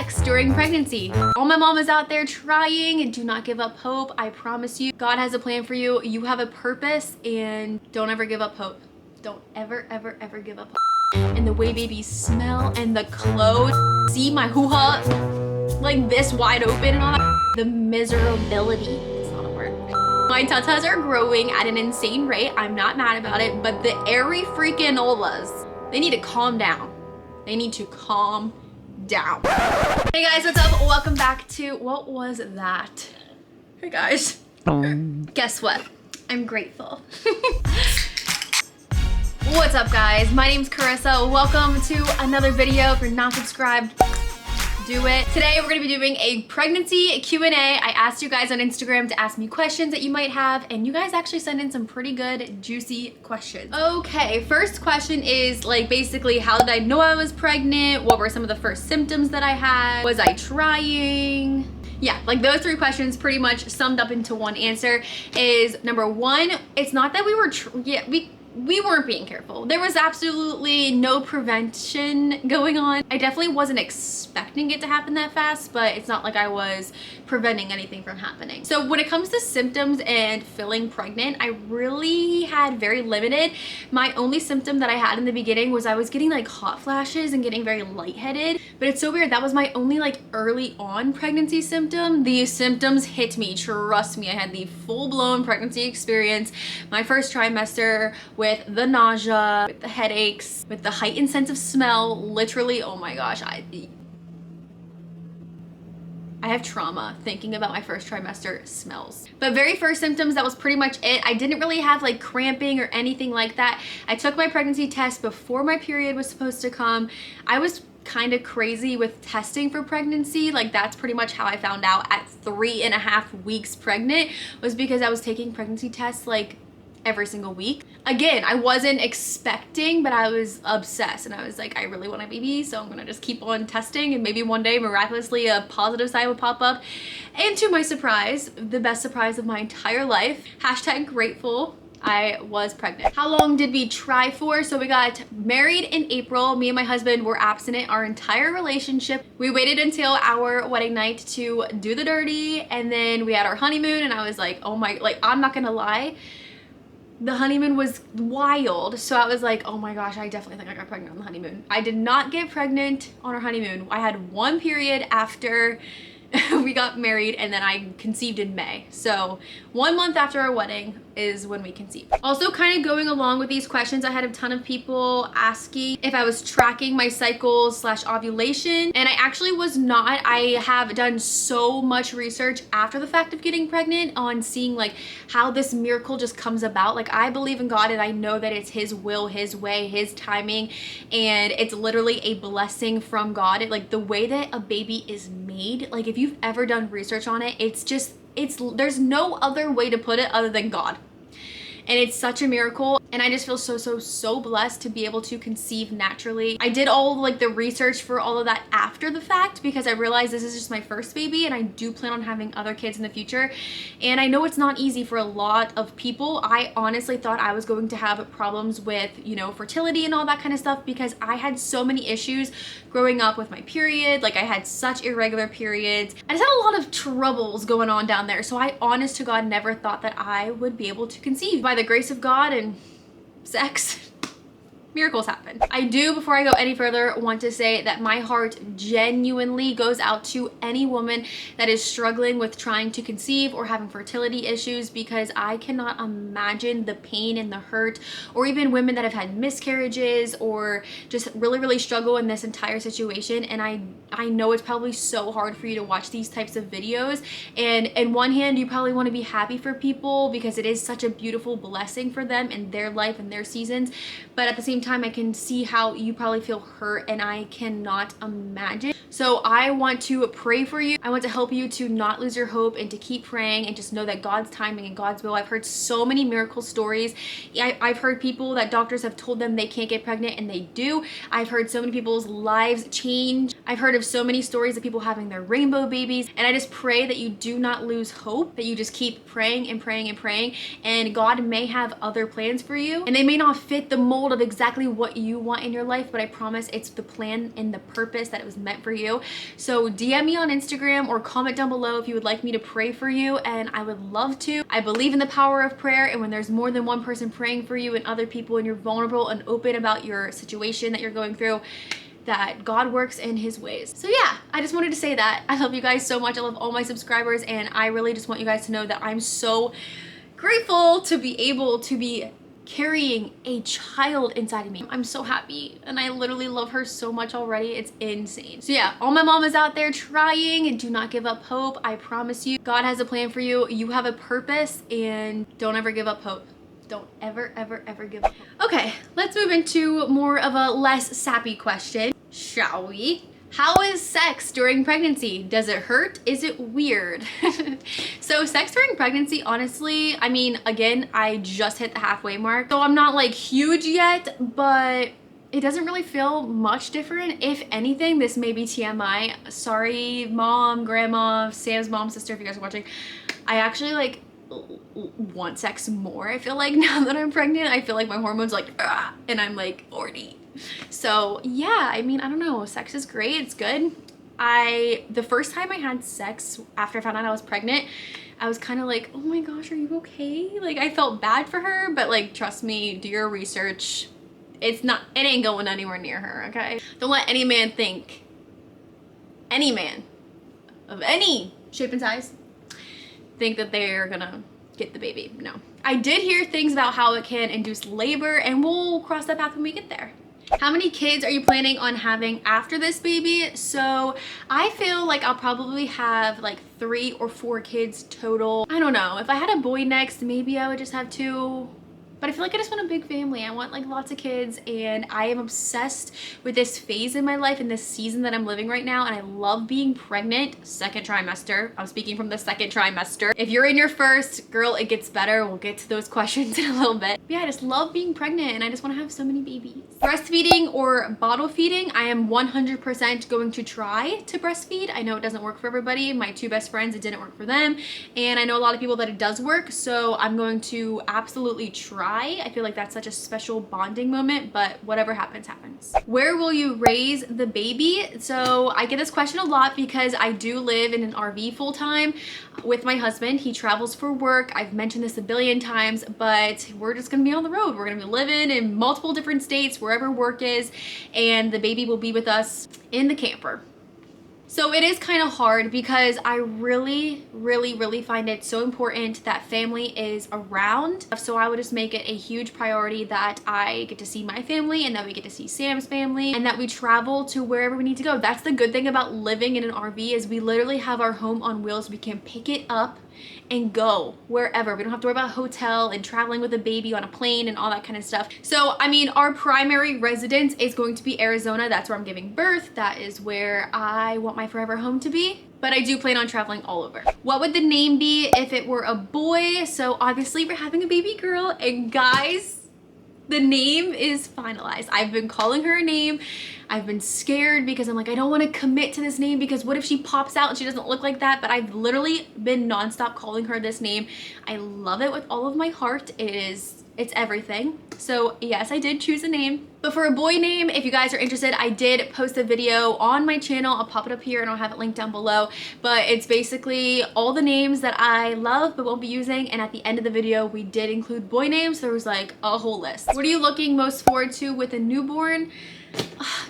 sex during pregnancy. All my mamas out there trying, do not give up hope. I promise you, God has a plan for you. You have a purpose, and don't ever give up hope. Don't ever, ever, ever give up hope. And the way babies smell and the clothes, see my hoo-ha like this wide open and all that. The miserability, it's not a word. My tatas are growing at an insane rate. I'm not mad about it, but the airy freaking olas, they need to calm down. They need to calm down. Hey guys, what's up? Welcome back to, what was that? Hey guys. Guess what? I'm grateful. What's up guys? My name's Karissa. Welcome to another video. If you're not subscribed, do it. Today we're gonna be doing a pregnancy Q&A. I asked you guys on Instagram to ask me questions that you might have, and you guys actually sent in some pretty good, juicy questions. Okay, first question is like basically, how did I know I was pregnant? What were some of the first symptoms that I had? Was I trying? Yeah, like those three questions pretty much summed up into one answer. Is number one, it's not that we were, we weren't being careful. There was absolutely no prevention going on. I definitely wasn't expecting it to happen that fast, but it's not like I was preventing anything from happening. So when it comes to symptoms and feeling pregnant, I really had very limited. My only symptom that I had in the beginning was I was getting like hot flashes and getting very lightheaded. But it's so weird, that was my only like early on pregnancy symptom. These symptoms hit me, trust me. I had the full-blown pregnancy experience, my first trimester, with the nausea, with the headaches, with the heightened sense of smell. Literally, oh my gosh, I have trauma thinking about my first trimester smells. But very first symptoms, that was pretty much it. I didn't really have like cramping or anything like that. I took my pregnancy test before my period was supposed to come. I was kind of crazy with testing for pregnancy. Like that's pretty much how I found out at 3.5 weeks pregnant, was because I was taking pregnancy tests like every single week. Again, I wasn't expecting, but I was obsessed, and I was like, I really want a baby, so I'm gonna just keep on testing, and maybe one day miraculously a positive sign will pop up. And to my surprise, the best surprise of my entire life, hashtag grateful, I was pregnant. How long did we try for? So we got married in April. Me and my husband were abstinent our entire relationship. We waited until our wedding night to do the dirty, and then we had our honeymoon, and I was like, oh my, like I'm not gonna lie, the honeymoon was wild. So I was like, oh my gosh, I definitely think I got pregnant on the honeymoon. I did not get pregnant on our honeymoon. I had one period after we got married, and then I conceived in May. So 1 month after our wedding is when we conceived. Also, kind of going along with these questions, I had a ton of people asking if I was tracking my cycles / ovulation, and I actually was not. I have done so much research after the fact of getting pregnant on seeing like how this miracle just comes about. Like I believe in God, and I know that it's His will, His way, His timing, and it's literally a blessing from God. Like the way that a baby is made, like if you've ever done research on it, there's no other way to put it other than God. And it's such a miracle, and I just feel so blessed to be able to conceive naturally. I did all like the research for all of that after the fact, because I realized this is just my first baby, and I do plan on having other kids in the future. And I know it's not easy for a lot of people. I honestly thought I was going to have problems with, you know, fertility and all that kind of stuff, because I had so many issues growing up with my period. Like I had such irregular periods. I just had a lot of troubles going on down there. So I honest to God never thought that I would be able to conceive. By the grace of God and sex, miracles happen. I do, before I go any further, want to say that my heart genuinely goes out to any woman that is struggling with trying to conceive or having fertility issues, because I cannot imagine the pain and the hurt, or even women that have had miscarriages or just really struggle in this entire situation. And I know it's probably so hard for you to watch these types of videos, and in one hand you probably want to be happy for people because it is such a beautiful blessing for them in their life and their seasons, but at the same time I can see how you probably feel hurt, and I cannot imagine. So I want to pray for you. I want to help you to not lose your hope and to keep praying and just know that God's timing and God's will. I've heard so many miracle stories. I've heard people that doctors have told them they can't get pregnant and they do. I've heard so many people's lives change. I've heard of so many stories of people having their rainbow babies, and I just pray that you do not lose hope, that you just keep praying and praying and praying, and God may have other plans for you, and they may not fit the mold of exactly exactly what you want in your life, but I promise it's the plan and the purpose that it was meant for you. So DM me on Instagram or comment down below if you would like me to pray for you, and I would love to. I believe in the power of prayer, and when there's more than one person praying for you and other people, and you're vulnerable and open about your situation that you're going through, that God works in his ways. So yeah, I just wanted to say that. I love you guys so much. I love all my subscribers, and I really just want you guys to know that I'm so grateful to be able to be carrying a child inside of me. I'm so happy, and I literally love her so much already. It's insane. So yeah, all my mamas out there trying, and do not give up hope. I promise you, God has a plan for you. You have a purpose, and don't ever give up hope. Don't ever, ever, ever give up hope. Okay, let's move into more of a less sappy question, shall we? How is sex during pregnancy? Does it hurt? Is it weird? So sex during pregnancy, honestly, I mean, again, I just hit the halfway mark. So I'm not like huge yet, but it doesn't really feel much different. If anything, this may be TMI. Sorry, mom, grandma, Sam's mom, sister, if you guys are watching. I actually like want sex more. I feel like now that I'm pregnant, I feel like my hormones like, and I'm like horny. So yeah, I mean, I don't know, sex is great, it's good. The first time I had sex after I found out I was pregnant, I was kind of like, oh my gosh, are you okay? Like, I felt bad for her, but like, trust me, do your research. It ain't going anywhere near her, okay? Don't let any man think, any man of any shape and size, think that they're gonna get the baby. No. I did hear things about how it can induce labor, and we'll cross that path when we get there. How many kids are you planning on having after this baby? So I feel like I'll probably have like 3 or 4 kids total. I don't know. If I had a boy next, maybe I would just have 2. But I feel like I just want a big family. I want like lots of kids, and I am obsessed with this phase in my life and this season that I'm living right now, and I love being pregnant. Second trimester. I'm speaking from the second trimester. If you're in your first, girl, it gets better. We'll get to those questions in a little bit. But yeah, I just love being pregnant, and I just want to have so many babies. Breastfeeding or bottle feeding, I am 100% going to try to breastfeed. I know it doesn't work for everybody. My 2 best friends, it didn't work for them, and I know a lot of people that it does work, so I'm going to absolutely try. I feel like that's such a special bonding moment, but whatever happens, happens. Where will you raise the baby? So I get this question a lot because I do live in an RV full time with my husband. He travels for work. I've mentioned this a billion times, but we're just gonna be on the road. We're gonna be living in multiple different states, wherever work is, and the baby will be with us in the camper. So it is kind of hard because I really, really, really find it so important that family is around. So I would just make it a huge priority that I get to see my family, and that we get to see Sam's family, and that we travel to wherever we need to go. That's the good thing about living in an RV, is we literally have our home on wheels. We can pick it up and go wherever. We don't have to worry about a hotel and traveling with a baby on a plane and all that kind of stuff. So I mean, our primary residence is going to be Arizona. That's where I'm giving birth. That is where I want my forever home to be. But I do plan on traveling all over. What would the name be if it were a boy? So obviously we're having a baby girl, and guys, the name is finalized. I've been calling her a name. I've been scared because I'm like, I don't want to commit to this name because what if she pops out and she doesn't look like that? But I've literally been nonstop calling her this name. I love it with all of my heart. It's everything. So yes, I did choose a name. But for a boy name, if you guys are interested, I did post a video on my channel. I'll pop it up here and I'll have it linked down below. But it's basically all the names that I love but won't be using. And at the end of the video, we did include boy names. There was like a whole list. What are you looking most forward to with a newborn?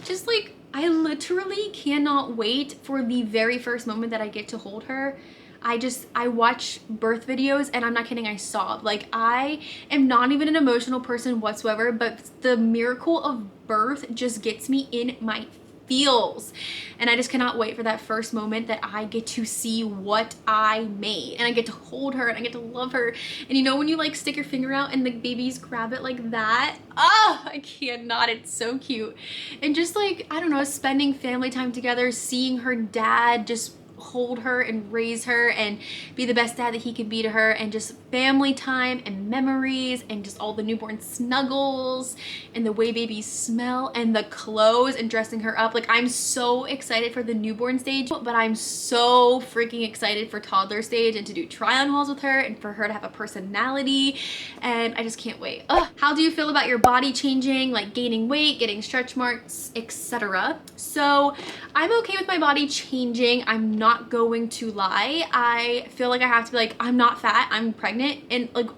Just like, I literally cannot wait for the very first moment that I get to hold her. I watch birth videos, and I'm not kidding, I sob. Like, I am not even an emotional person whatsoever, but the miracle of birth just gets me in my feels. And I just cannot wait for that first moment that I get to see what I made, and I get to hold her and I get to love her. And you know when you like stick your finger out and the babies grab it like that? Oh, I cannot, it's so cute. And just like, I don't know, spending family time together, seeing her dad just hold her and raise her and be the best dad that he can be to her, and just family time and memories and just all the newborn snuggles and the way babies smell and the clothes and dressing her up. Like, I'm so excited for the newborn stage, but I'm so freaking excited for toddler stage and to do try on hauls with her and for her to have a personality, and I just can't wait. Ugh. How do you feel about your body changing, like gaining weight, getting stretch marks, etc.? So I'm okay with my body changing. I'm not going to lie. I feel like I have to be like, I'm not fat, I'm pregnant, and like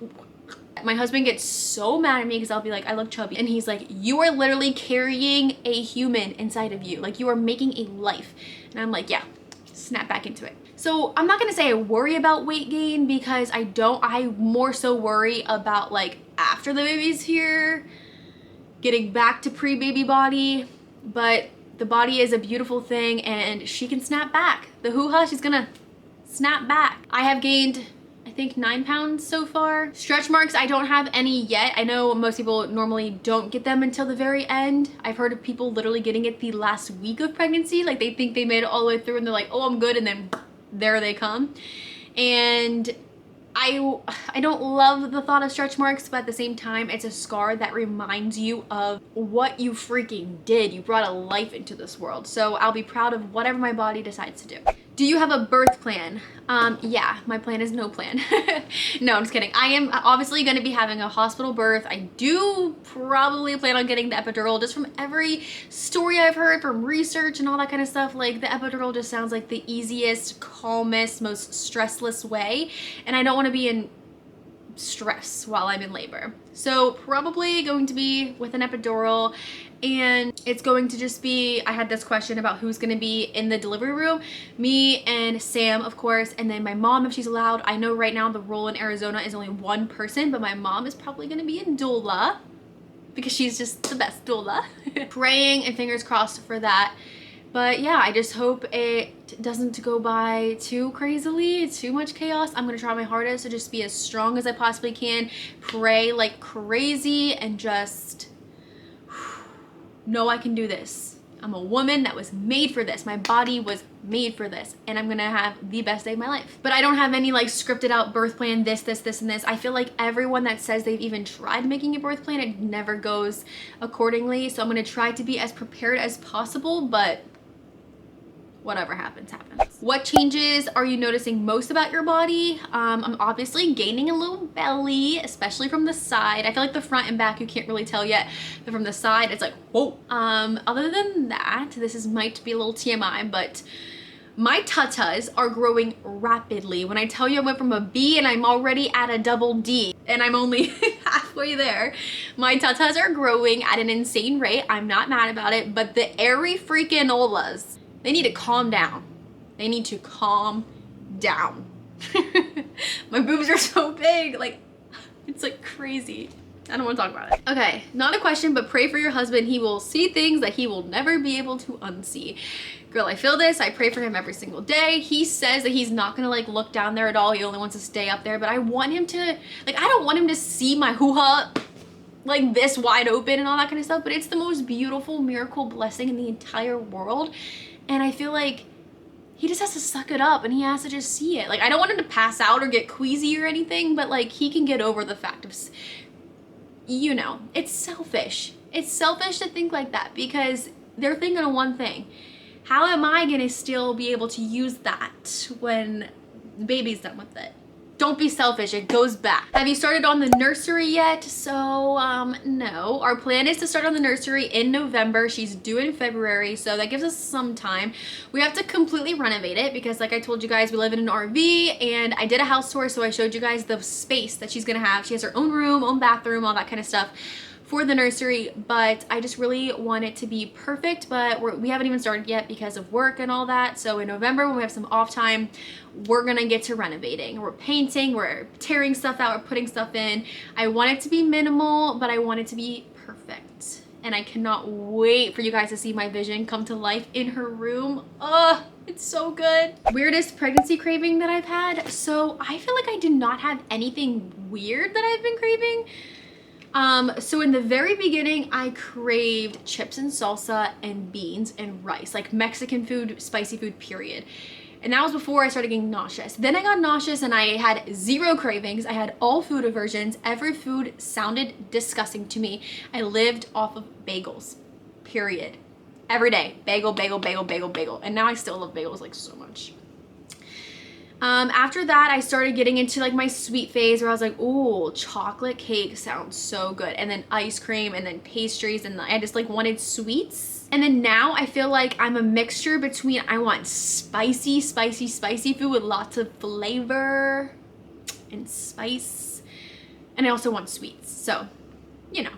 my husband gets so mad at me because I'll be like, I look chubby, and he's like, you are literally carrying a human inside of you, like you are making a life. And I'm like, yeah, snap back into it. So I'm not gonna say I worry about weight gain, because I don't. I more so worry about like after the baby's here, getting back to pre-baby body. But the body is a beautiful thing and she can snap back. The hoo-ha, she's gonna snap back. I have gained, I think, 9 pounds so far. Stretch marks, I don't have any yet. I know most people normally don't get them until the very end. I've heard of people literally getting it the last week of pregnancy. Like, they think they made it all the way through and they're like, oh, I'm good, and then there they come. And I don't love the thought of stretch marks, but at the same time, it's a scar that reminds you of what you freaking did. You brought a life into this world. So I'll be proud of whatever my body decides to do. Do you have a birth plan? Yeah, my plan is no plan. No, I'm just kidding. I am obviously going to be having a hospital birth. I do probably plan on getting the epidural, just from every story I've heard, from research and all that kind of stuff. Like, the epidural just sounds like the easiest, calmest, most stressless way. And I don't want to be in stress while I'm in labor. So probably going to be with an epidural, and it's going to just be, I had this question about who's going to be in the delivery room. Me and Sam, of course, and then my mom if she's allowed. I know right now the rule in Arizona is only one person, but my mom is probably going to be a doula because she's just the best doula. Praying and fingers crossed for that. But yeah, I just hope it doesn't go by too crazily, too much chaos. I'm gonna try my hardest to just be as strong as I possibly can, pray like crazy, and just know I can do this. I'm a woman that was made for this. My body was made for this, and I'm gonna have the best day of my life. But I don't have any like scripted out birth plan, this, and this. I feel like everyone that says they've even tried making a birth plan, it never goes accordingly. So I'm gonna try to be as prepared as possible, but whatever happens, happens. What changes are you noticing most about your body? I'm obviously gaining a little belly, especially from the side. I feel like the front and back, you can't really tell yet, but from the side, it's like, whoa. Other than that, might be a little TMI, but my tatas are growing rapidly. When I tell you I went from a B and I'm already at a double D, and I'm only halfway there. My tatas are growing at an insane rate. I'm not mad about it, but the airy freaking olas, they need to calm down. They need to calm down. My boobs are so big, like, it's like crazy. I don't want to talk about it. Okay, not a question, but pray for your husband. He will see things that he will never be able to unsee. Girl, I feel this. I pray for him every single day. He says that he's not gonna like look down there at all. He only wants to stay up there, but I want him to, like, I don't want him to see my hoo-ha like this wide open and all that kind of stuff, but it's the most beautiful miracle blessing in the entire world. And I feel like he just has to suck it up and he has to just see it. Like, I don't want him to pass out or get queasy or anything, but like, he can get over the fact of, you know, it's selfish. It's selfish to think like that because they're thinking of one thing. How am I gonna still be able to use that when the baby's done with it? Don't be selfish, it goes back. Have you started on the nursery yet? So, no. Our plan is to start on the nursery in November. She's due in February, so that gives us some time. We have to completely renovate it because, like I told you guys, we live in an RV, and I did a house tour, so I showed you guys the space that she's gonna have. She has her own room, own bathroom, all that kind of stuff for the nursery, but I just really want it to be perfect, but we haven't even started yet because of work and all that. So in November, when we have some off time, we're gonna get to renovating. We're painting, we're tearing stuff out, we're putting stuff in. I want it to be minimal, but I want it to be perfect. And I cannot wait for you guys to see my vision come to life in her room. Oh, it's so good. Weirdest pregnancy craving that I've had. So I feel like I did not have anything weird that I've been craving. So in the very beginning, I craved chips and salsa and beans and rice, like Mexican food, spicy food, period. And that was before I started getting nauseous. Then I got nauseous and I had zero cravings. I had all food aversions. Every food sounded disgusting to me. I lived off of bagels, period. Every day, bagel, bagel, bagel, bagel, bagel. And now I still love bagels like so much. After that, I started getting into like my sweet phase where I was like, ooh, chocolate cake sounds so good. And then ice cream and then pastries, and I just like wanted sweets. And then now I feel like I'm a mixture between, I want spicy, spicy, spicy food with lots of flavor and spice. And I also want sweets. So, you know,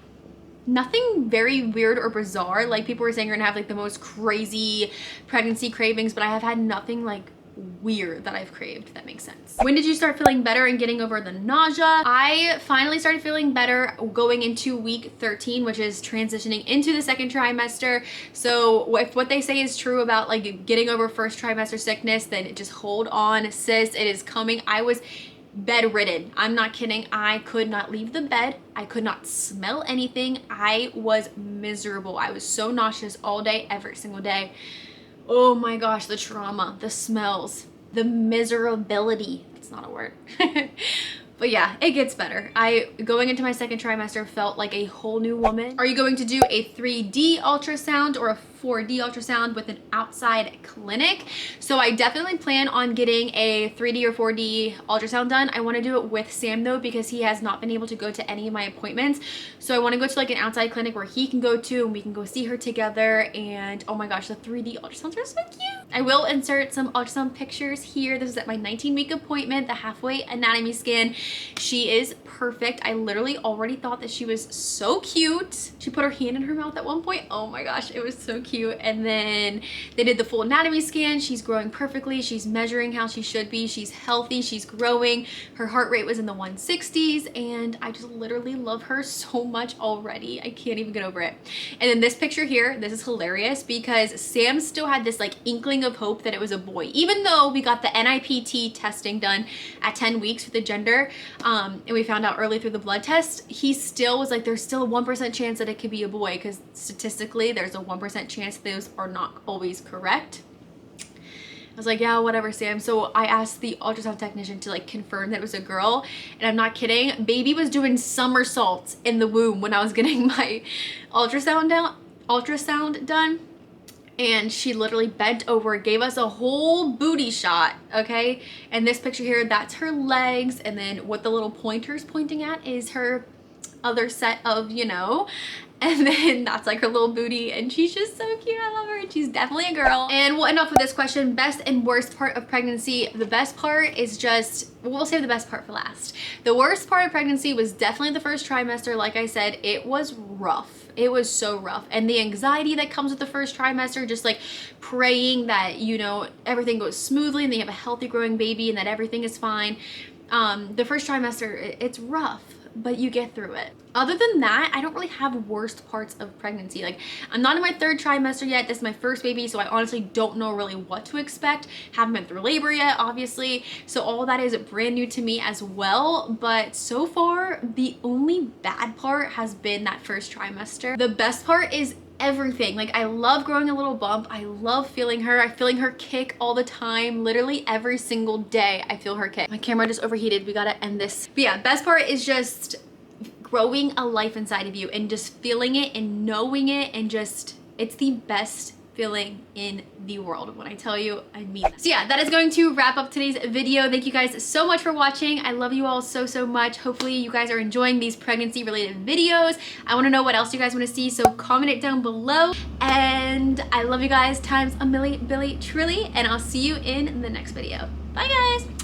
nothing very weird or bizarre. Like people were saying you're gonna have like the most crazy pregnancy cravings, but I have had nothing like weird that I've craved, if that makes sense. When did you start feeling better and getting over the nausea? I finally started feeling better going into week 13, which is transitioning into the second trimester. So if what they say is true about like getting over first trimester sickness, then just hold on, sis, it is coming. I was bedridden. I'm not kidding. I could not leave the bed. I could not smell anything. I was miserable. I was so nauseous all day, every single day. Oh my gosh, the trauma, the smells, the miserability. It's not a word. But yeah, it gets better. Going into my second trimester felt like a whole new woman. Are you going to do a 3D ultrasound or a 4D ultrasound with an outside clinic? So I definitely plan on getting a 3D or 4D ultrasound done. I want to do it with Sam though, because he has not been able to go to any of my appointments. So I want to go to like an outside clinic where he can go to and we can go see her together. And oh my gosh, the 3D ultrasounds are so cute. I will insert some ultrasound pictures here. This is at my 19-week appointment, the halfway anatomy scan. She is perfect. I literally already thought that she was so cute. She put her hand in her mouth at one point. Oh my gosh, it was so cute. And then they did the full anatomy scan. She's growing perfectly. She's measuring how she should be. She's healthy. She's growing. Her heart rate was in the 160s, and I just literally love her so much already. I can't even get over it. And then this picture here, this is hilarious because Sam still had this like inkling of hope that it was a boy. Even though we got the NIPT testing done at 10 weeks for the gender, and we found out early through the blood test, he still was like, there's still a 1% chance that it could be a boy, because statistically there's a 1% chance those are not always correct. I was like, yeah, whatever, Sam. So I asked the ultrasound technician to like confirm that it was a girl, and I'm not kidding, baby was doing somersaults in the womb when I was getting my ultrasound done. And she literally bent over, gave us a whole booty shot, okay? And this picture here, that's her legs, and then what the little pointer's pointing at is her other set of, you know, and then that's like her little booty, and she's just so cute. I love her, and she's definitely a girl. And we'll end off with this question: best and worst part of pregnancy. The best part is just, we'll save the best part for last. The worst part of pregnancy was definitely the first trimester. Like I said, it was rough. It was so rough. And the anxiety that comes with the first trimester, just like praying that, you know, everything goes smoothly and they have a healthy growing baby and that everything is fine. The first trimester, it's rough, but you get through it. Other than that, I don't really have worst parts of pregnancy. Like, I'm not in my third trimester yet. This is my first baby, so I honestly don't know really what to expect. Haven't been through labor yet, obviously. So all that is brand new to me as well. But so far, the only bad part has been that first trimester. The best part is everything. Like, I love growing a little bump. I love feeling her. I'm feeling her kick all the time. Literally every single day I feel her kick. My camera just overheated. We gotta end this. But yeah, best part is just growing a life inside of you and just feeling it and knowing it, and just, it's the best feeling in the world. When I tell you, I mean that. So yeah, that is going to wrap up today's video. Thank you guys so much for watching. I love you all so, so much. Hopefully you guys are enjoying these pregnancy related videos. I want to know what else you guys want to see, so comment it down below. And I love you guys times a MillyBillyTrilly, and I'll see you in the next video. Bye guys.